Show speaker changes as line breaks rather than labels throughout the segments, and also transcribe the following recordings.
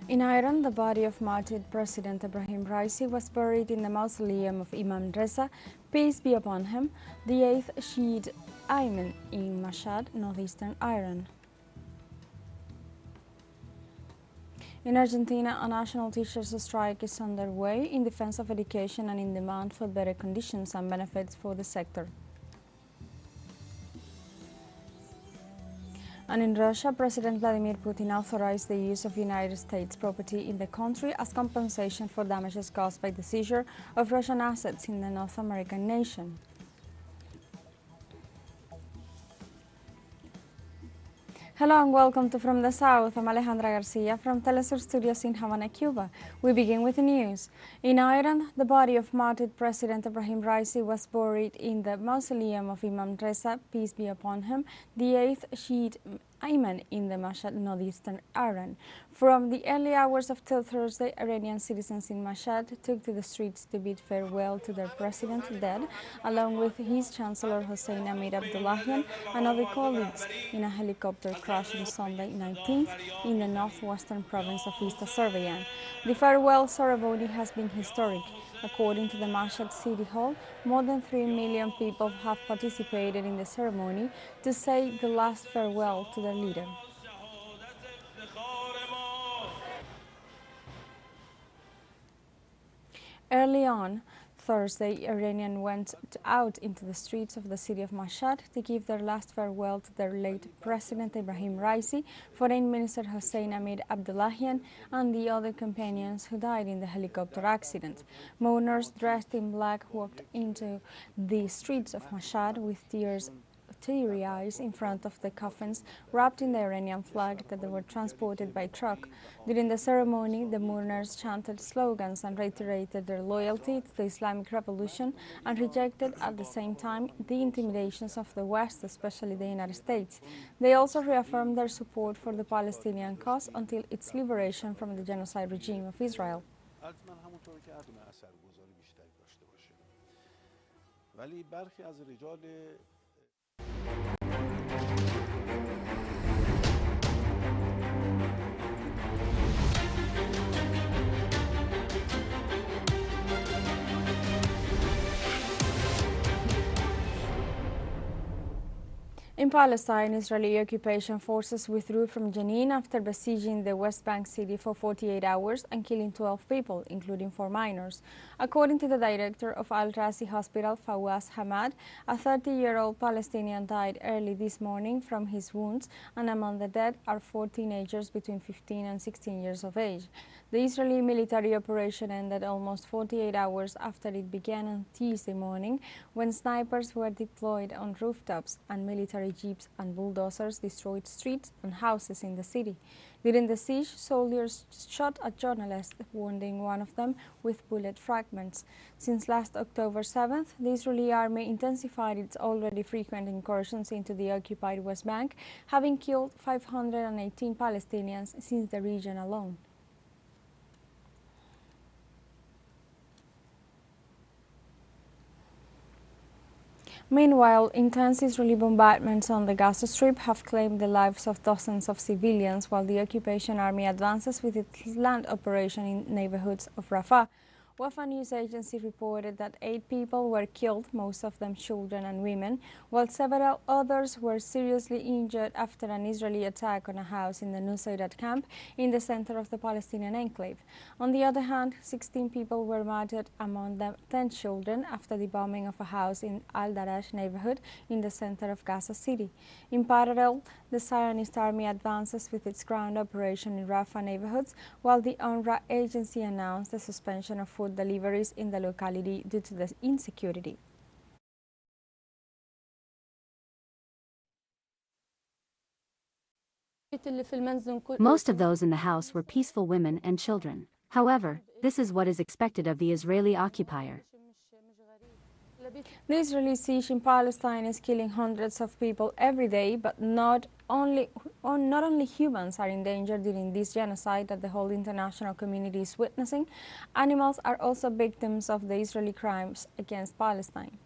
In Iran, the body of martyred President Ibrahim Raisi was buried in the mausoleum of Imam Reza, peace be upon him, the 8th Shiite Imam in Mashad, northeastern Iran. In Argentina, a national teachers' strike is underway in defense of education and in demand for better conditions and benefits for the sector. And in Russia, President Vladimir Putin authorized the use of United States property in the country as compensation for damages caused by the seizure of Russian assets in the North American nation. Hello and welcome to From the South. I'm Alejandra Garcia from teleSUR Studios in Havana, Cuba. We begin with the news. In Iran, the body of martyred President Ibrahim Raisi was buried in the mausoleum of Imam Reza, peace be upon him, the 8th Shiite Imam in the Mashad, northeastern Iran. From the early hours of till Thursday, Iranian citizens in Mashad took to the streets to bid farewell to their president dead, along with his chancellor Hossein Amir Abdullahian and other colleagues, in a helicopter crash on Sunday 19th in the northwestern province of East Azerbaijan. The farewell ceremony has been historic. According to the Mashad City Hall, more than 3 million people have participated in the ceremony to say the last farewell to their leader. Early on Thursday, Iranians went out into the streets of the city of Mashad to give their last farewell to their late President Ibrahim Raisi, Foreign Minister Hossein Amir Abdullahian, and the other companions who died in the helicopter accident. Mourners dressed in black walked into the streets of Mashad with teary eyes in front of the coffins wrapped in the Iranian flag that they were transported by truck. During the ceremony, the mourners chanted slogans and reiterated their loyalty to the Islamic Revolution and rejected at the same time the intimidations of the West, especially the United States. They also reaffirmed their support for the Palestinian cause until its liberation from the genocide regime of Israel. In Palestine, Israeli occupation forces withdrew from Jenin after besieging the West Bank city for 48 hours and killing 12 people, including 4 minors. According to the director of Al-Raisi Hospital, Fawaz Hamad, a 30-year-old Palestinian died early this morning from his wounds, and among the dead are 4 teenagers between 15 and 16 years of age. The Israeli military operation ended almost 48 hours after it began on Tuesday morning, when snipers were deployed on rooftops and military jeeps and bulldozers destroyed streets and houses in the city. During the siege, soldiers shot at journalists, wounding one of them with bullet fragments. Since last October 7th, the Israeli army intensified its already frequent incursions into the occupied West Bank, having killed 518 Palestinians since the region alone. Meanwhile, intense Israeli bombardments on the Gaza Strip have claimed the lives of dozens of civilians, while the occupation army advances with its land operation in neighborhoods of Rafah. Wafa news agency reported that 8 people were killed, most of them children and women, while several others were seriously injured after an Israeli attack on a house in the Nusayrat camp in the center of the Palestinian enclave. On the other hand, 16 people were murdered, among them 10 children, after the bombing of a house in Al-Darash neighborhood in the center of Gaza City. In parallel, the Zionist army advances with its ground operation in Rafah neighborhoods, while the UNRWA agency announced the suspension of food deliveries in the locality due to the insecurity.
Most of those in the house were peaceful women and children. However, this is what is expected of the Israeli occupier.
The Israeli siege in Palestine is killing hundreds of people every day, but not only humans are in danger during this genocide that the whole international community is witnessing. Animals are also victims of the Israeli crimes against Palestine.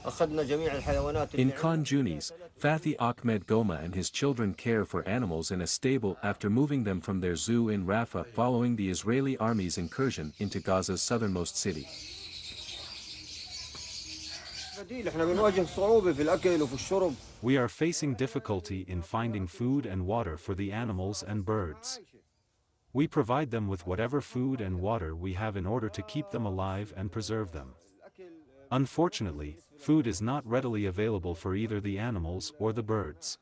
In Khan Yunis, Fathi Ahmed Goma and his children care for animals in a stable after moving them from their zoo in Rafah following the Israeli army's incursion into Gaza's southernmost city.
We are facing difficulty in finding food and water for the animals and birds. We provide them with whatever food and water we have in order to keep them alive and preserve them. Unfortunately, food is not readily available for either the animals or the birds.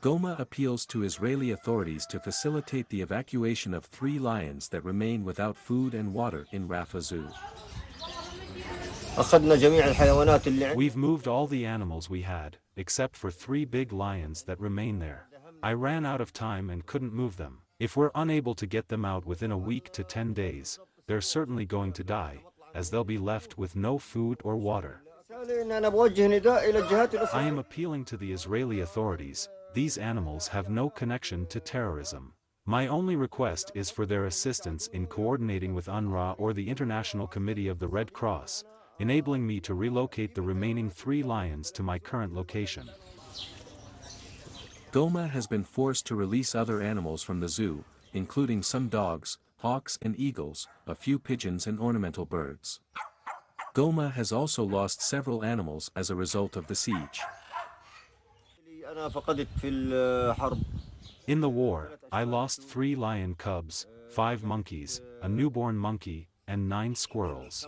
Goma appeals to Israeli authorities to facilitate the evacuation of 3 lions that remain without food and water in Rafah Zoo.
We've moved all the animals we had, except for 3 big lions that remain there. I ran out of time and couldn't move them. If we're unable to get them out within a week to 10 days, they're certainly going to die, as they'll be left with no food or water. I am appealing to the Israeli authorities. These animals have no connection to terrorism. My only request is for their assistance in coordinating with UNRWA or the International Committee of the Red Cross, enabling me to relocate the remaining 3 lions to my current location.
Goma has been forced to release other animals from the zoo, including some dogs, hawks and eagles, a few pigeons and ornamental birds. Goma has also lost several animals as a result of the siege.
In the war, I lost 3 lion cubs, 5 monkeys, a newborn monkey, and 9 squirrels.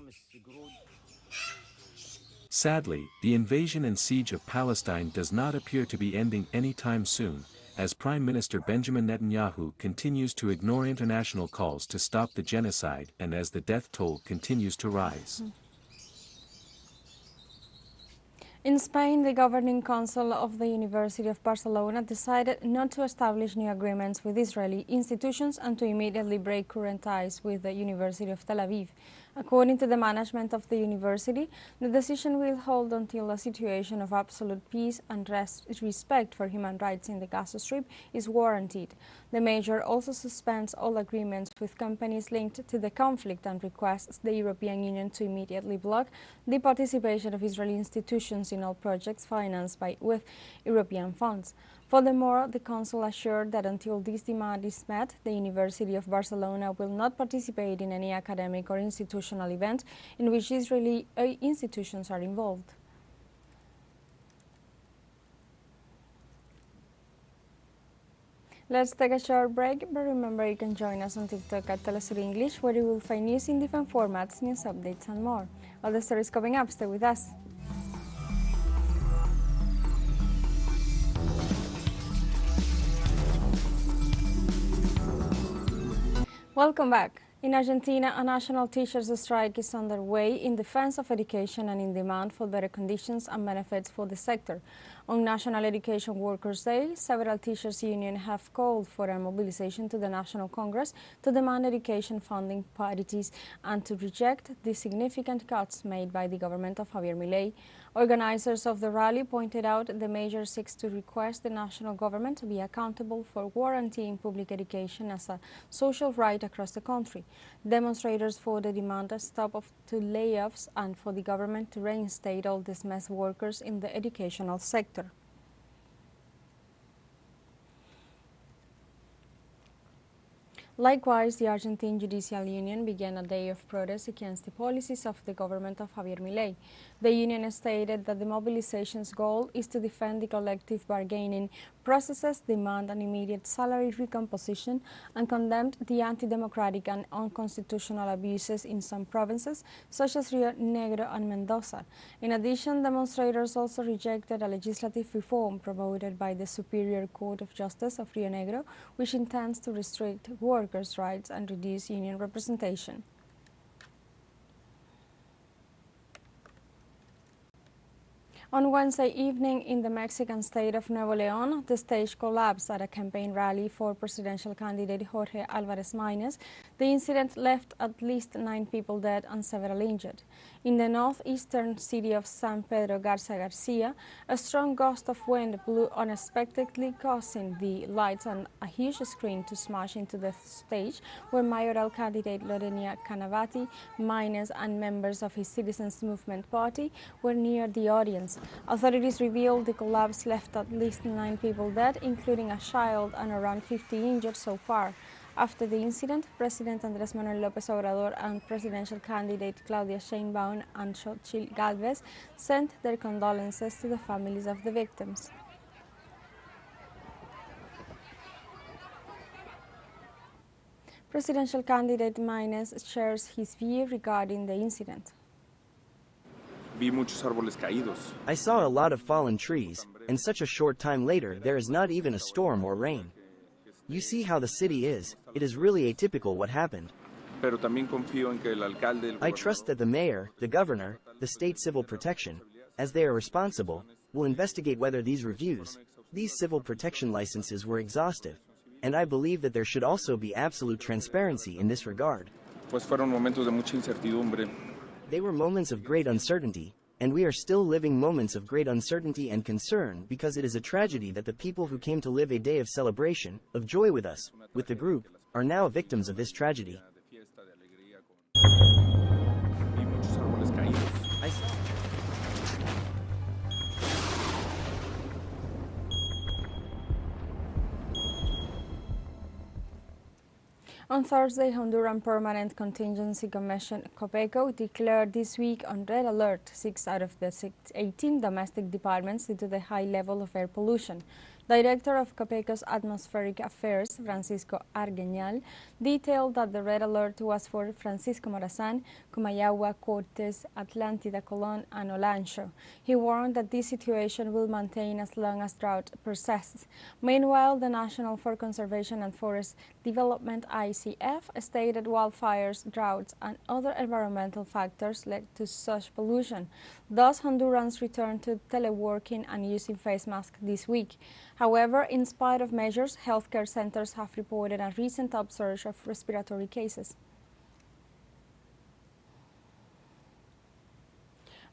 Sadly, the invasion and siege of Palestine does not appear to be ending anytime soon, as Prime Minister Benjamin Netanyahu continues to ignore international calls to stop the genocide and as the death toll continues to rise.
In Spain, the Governing Council of the University of Barcelona decided not to establish new agreements with Israeli institutions and to immediately break current ties with the University of Tel Aviv. According to the management of the university, the decision will hold until a situation of absolute peace and respect for human rights in the Gaza Strip is warranted. The measure also suspends all agreements with companies linked to the conflict and requests the European Union to immediately block the participation of Israeli institutions in all projects financed with European funds. Furthermore, the Council assured that until this demand is met, the University of Barcelona will not participate in any academic or institutional event in which Israeli institutions are involved. Let's take a short break, but remember you can join us on TikTok at teleSUR English, where you will find news in different formats, news updates and more. All the stories coming up, stay with us. Welcome back. In Argentina, a national teachers' strike is underway in defense of education and in demand for better conditions and benefits for the sector. On National Education Workers' Day, several teachers' unions have called for a mobilization to the National Congress to demand education funding parities and to reject the significant cuts made by the government of Javier Milei. Organizers of the rally pointed out the measure seeks to request the national government to be accountable for guaranteeing public education as a social right across the country. Demonstrators for the demand a stop to layoffs and for the government to reinstate all dismissed workers in the educational sector. Likewise, the Argentine Judicial Union began a day of protest against the policies of the government of Javier Milei. The union stated that the mobilization's goal is to defend the collective bargaining processes, demand an immediate salary recomposition, and condemned the anti-democratic and unconstitutional abuses in some provinces, such as Rio Negro and Mendoza. In addition, demonstrators also rejected a legislative reform promoted by the Superior Court of Justice of Rio Negro, which intends to restrict workers' rights and reduce union representation. On Wednesday evening in the Mexican state of Nuevo León, the stage collapsed at a campaign rally for presidential candidate Jorge Álvarez Maínez. The incident left at least 9 people dead and several injured. In the northeastern city of San Pedro Garza, a strong gust of wind blew unexpectedly, causing the lights on a huge screen to smash into the stage where mayoral candidate Lorena Canavati, miners and members of his Citizens Movement party were near the audience. Authorities revealed the collapse left at least 9 people dead, including a child, and around 50 injured so far. After the incident, President Andrés Manuel López Obrador and presidential candidate Claudia Sheinbaum and Xochitl Gálvez sent their condolences to the families of the victims. Presidential candidate Maynes shares his view regarding the incident.
I saw a lot of fallen trees, and such a short time later there is not even a storm or rain. You see how the city is, it is really atypical what happened. I trust that the mayor, the governor, the state civil protection, as they are responsible, will investigate whether these civil protection licenses were exhaustive, and I believe that there should also be absolute transparency in this regard. They were moments of great uncertainty, and we are still living moments of great uncertainty and concern because it is a tragedy that the people who came to live a day of celebration, of joy with us, with the group, are now victims of this tragedy.
On Thursday, Honduran Permanent Contingency Commission COPECO declared this week on red alert 6 out of the 18 domestic departments due to the high level of air pollution. Director of COPECO's Atmospheric Affairs, Francisco Argueñal, detailed that the red alert was for Francisco Morazán, Comayagua, Cortes, Atlántida, Colón, and Olancho. He warned that this situation will maintain as long as drought persists. Meanwhile, the National Forest Conservation and Forest Development ICF stated wildfires, droughts, and other environmental factors led to such pollution. Thus, Hondurans returned to teleworking and using face masks this week. However, in spite of measures, healthcare centers have reported a recent upsurge of respiratory cases.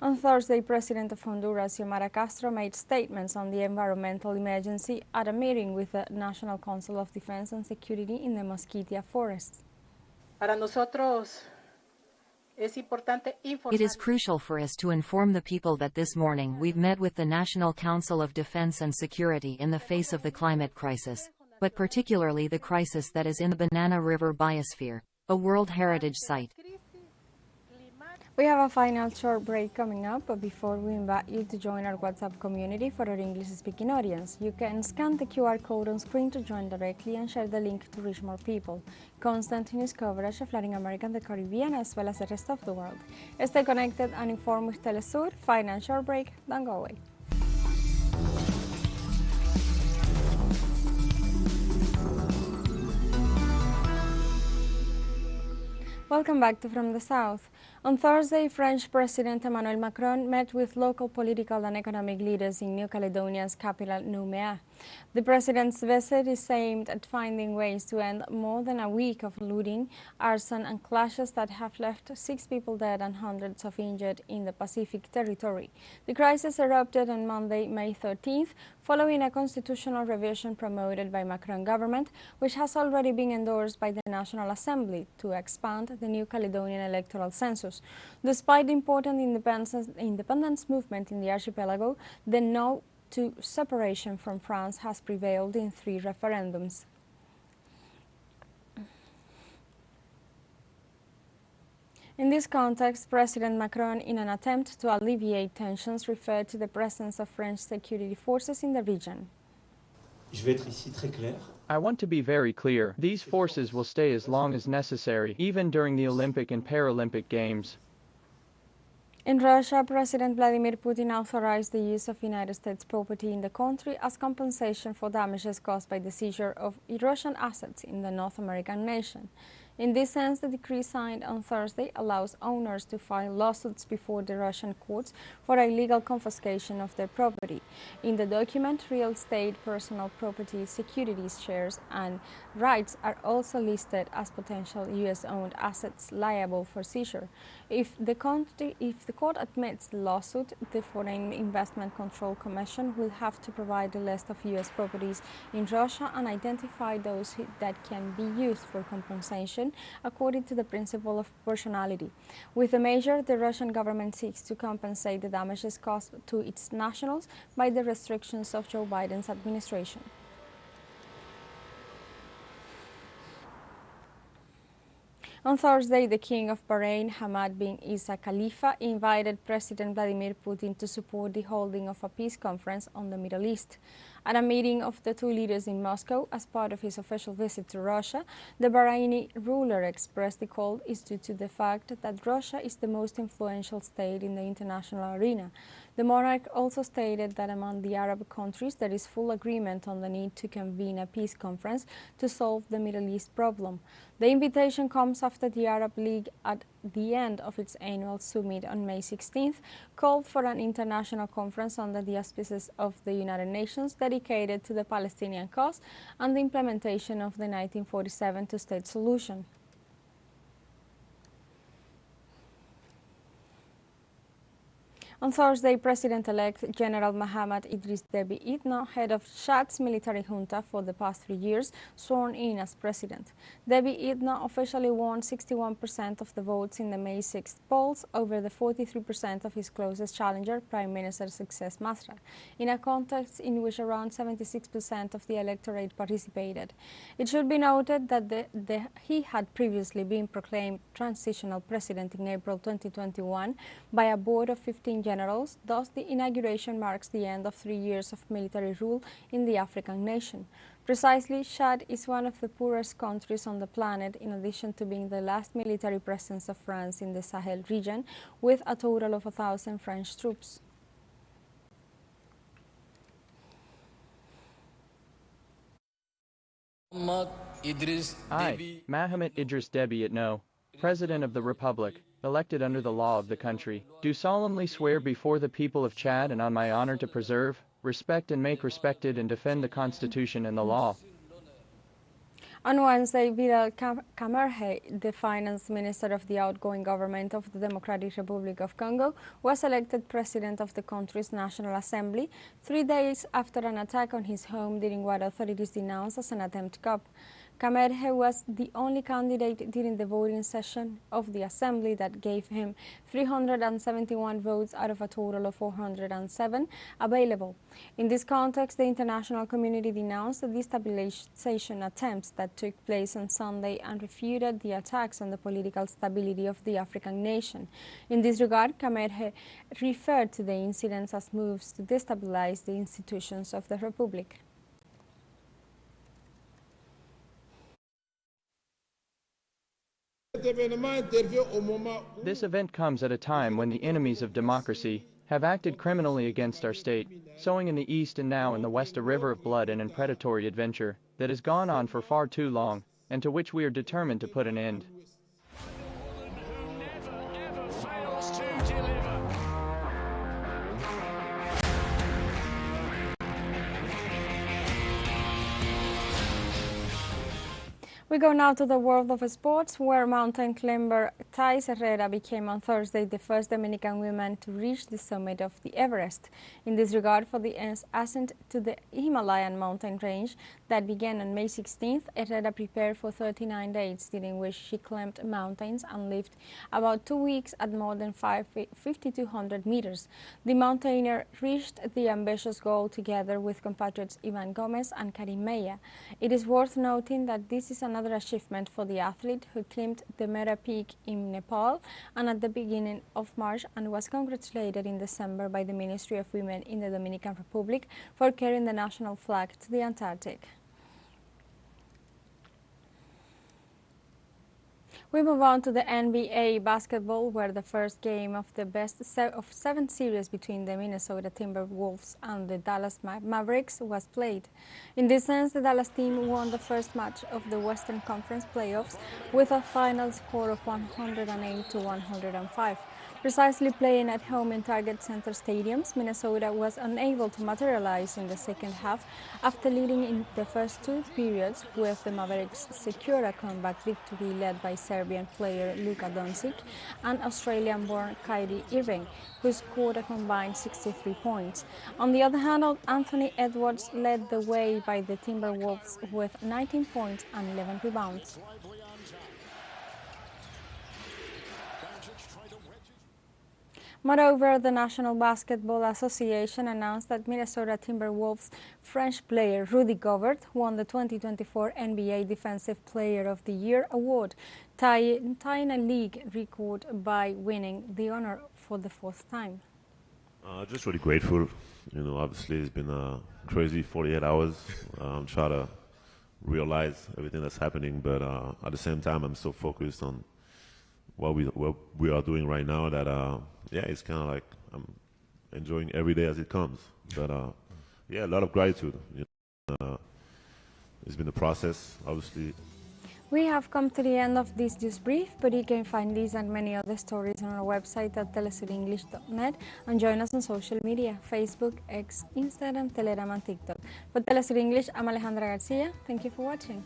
On Thursday, President of Honduras, Xiomara Castro, made statements on the environmental emergency at a meeting with the National Council of Defense and Security in the Mosquitia forests.
Para nosotros
It is crucial for us to inform the people that this morning we've met with the National Council of Defense and Security in the face of the climate crisis, but particularly the crisis that is in the Banana River Biosphere, a World Heritage Site.
We have a final short break coming up, but before we invite you to join our WhatsApp community for our English-speaking audience, you can scan the QR code on screen to join directly and share the link to reach more people. Constant news coverage of Latin America and the Caribbean, as well as the rest of the world. Stay connected and informed with teleSUR. Final short break. Don't go away. Welcome back to From the South. On Thursday, French President Emmanuel Macron met with local political and economic leaders in New Caledonia's capital, Nouméa. The president's visit is aimed at finding ways to end more than a week of looting, arson, and clashes that have left 6 people dead and hundreds of injured in the Pacific territory. The crisis erupted on Monday, May 13th, following a constitutional revision promoted by Macron government, which has already been endorsed by the National Assembly to expand the New Caledonian electoral census. Despite the important independence movement in the archipelago, the no to separation from France has prevailed in 3 referendums. In this context, President Macron, in an attempt to alleviate tensions, referred to the presence of French security forces in the region.
I want to be very clear. These forces will stay as long as necessary, even during the Olympic and Paralympic Games.
In Russia, President Vladimir Putin authorized the use of United States property in the country as compensation for damages caused by the seizure of Russian assets in the North American nation. In this sense, the decree signed on Thursday allows owners to file lawsuits before the Russian courts for illegal confiscation of their property. In the document, real estate, personal property, securities, shares, and rights are also listed as potential U.S.-owned assets liable for seizure. If the court admits the lawsuit, the Foreign Investment Control Commission will have to provide a list of U.S. properties in Russia and identify those that can be used for compensation according to the principle of proportionality. With the measure, the Russian government seeks to compensate the damages caused to its nationals by the restrictions of Joe Biden's administration. On Thursday, the King of Bahrain, Hamad bin Isa Khalifa, invited President Vladimir Putin to support the holding of a peace conference on the Middle East. At a meeting of the two leaders in Moscow as part of his official visit to Russia, the Bahraini ruler expressed the call is due to the fact that Russia is the most influential state in the international arena. The monarch also stated that among the Arab countries there is full agreement on the need to convene a peace conference to solve the Middle East problem. The invitation comes after the Arab League, at the end of its annual summit on May 16th, called for an international conference under the auspices of the United Nations dedicated to the Palestinian cause and the implementation of the 1947 two-state solution. On Thursday, President-elect General Mohammad Idris Deby Itno, head of Chad's military junta for the past 3 years, sworn in as president. Deby Itno officially won 61% of the votes in the May 6th polls over the 43% of his closest challenger, Prime Minister Success Masra, in a context in which around 76% of the electorate participated. It should be noted that he had previously been proclaimed transitional president in April 2021 by a board of 15 generals. Thus, the inauguration marks the end of 3 years of military rule in the African nation. Precisely, Chad is one of the poorest countries on the planet, in addition to being the last military presence of France in the Sahel region, with a total of 1,000 French troops.
I, Mohammad Idris Deby Itno, President of the Republic, elected under the law of the country, do solemnly swear before the people of Chad and on my honor to preserve, respect and make respected and defend the Constitution and the law.
On Wednesday, Vidal Kamerhe, the finance minister of the outgoing government of the Democratic Republic of Congo, was elected president of the country's National Assembly 3 days after an attack on his home during what authorities denounced as an attempt coup. Kamerhe was the only candidate during the voting session of the assembly that gave him 371 votes out of a total of 407 available. In this context, the international community denounced the destabilization attempts that took place on Sunday and refuted the attacks on the political stability of the African nation. In this regard, Kamerhe referred to the incidents as moves to destabilize the institutions of the Republic.
This event comes at a time when the enemies of democracy have acted criminally against our state, sowing in the east and now in the west a river of blood and predatory adventure that has gone on for far too long, and to which we are determined to put an end.
We go now to the world of sports, where mountain climber Thais Herrera became on Thursday the first Dominican woman to reach the summit of the Everest. In this regard, for the ascent to the Himalayan mountain range that began on May 16th, Herrera prepared for 39 days, during which she climbed mountains and lived about 2 weeks at more than 5,200 meters. The mountaineer reached the ambitious goal together with compatriots Ivan Gomez and Karim Meya. It is worth noting that this is another achievement for the athlete, who climbed the Mera Peak in Nepal and at the beginning of March, and was congratulated in December by the Ministry of Women in the Dominican Republic for carrying the national flag to the Antarctic. We move on to the NBA basketball, where the first game of the best of 7 series between the Minnesota Timberwolves and the Dallas Mavericks was played. In this sense, the Dallas team won the first match of the Western Conference playoffs with a final score of 108 to 105. Precisely playing at home in Target Center stadiums, Minnesota was unable to materialize in the second half after leading in the first 2 periods, with the Mavericks secure a comeback victory led by Serbian player Luka Doncic and Australian-born Kyrie Irving, who scored a combined 63 points. On the other hand, Anthony Edwards led the way by the Timberwolves with 19 points and 11 rebounds. Moreover, the National Basketball Association announced that Minnesota Timberwolves French player Rudy Gobert won the 2024 NBA Defensive Player of the Year award, tying a league record by winning the honor for the 4th time.
Just really grateful. You know, obviously it's been a crazy 48 hours. Try to realize everything that's happening, but at the same time, I'm so focused on what we are doing right now that yeah, it's kind of like I'm enjoying every day as it comes. But yeah, a lot of gratitude. You know, it's been a process, obviously.
We have come to the end of this news brief, but you can find these and many other stories on our website at telesurenglish.net and join us on social media: Facebook, X, Instagram, Telegram and TikTok. For Telesur English, I'm Alejandra Garcia. Thank you for watching.